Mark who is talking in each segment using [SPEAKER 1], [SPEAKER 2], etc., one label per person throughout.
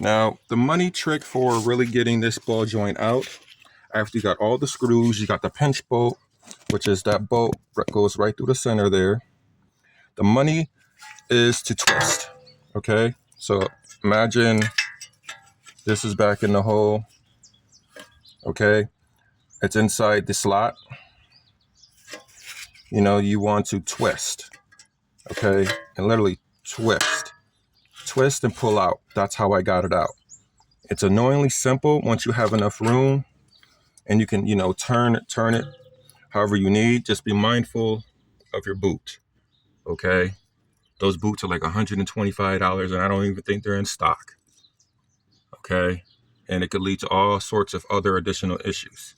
[SPEAKER 1] Now, the money trick for really getting this ball joint out, after you got all the screws, you got the pinch bolt, which is that bolt that goes right through the center there. The money is to twist, okay? So imagine this is back in the hole, okay? It's inside the slot. You know, you want to twist, okay? And literally twist. Twist and pull out. That's how I got it out. It's annoyingly simple once you have enough room and you can, you know, turn it however you need. Just be mindful of your boot, okay? Those boots are like $125 and I don't even think they're in stock, okay? And it could lead to all sorts of other additional issues,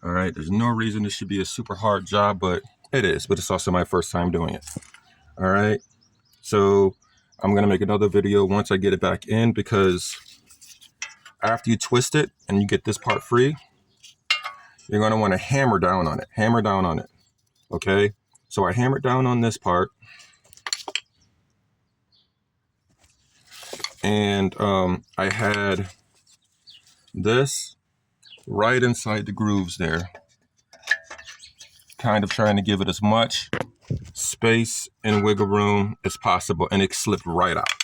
[SPEAKER 1] all right? There's no reason this should be a super hard job, but it is, but it's also my first time doing it, all right? So I'm gonna make another video once I get it back in, because after you twist it and you get this part free, you're gonna wanna hammer down on it, okay? So I hammered down on this part, and I had this right inside the grooves there, kind of trying to give it as much space and wiggle room as possible, and it slipped right out.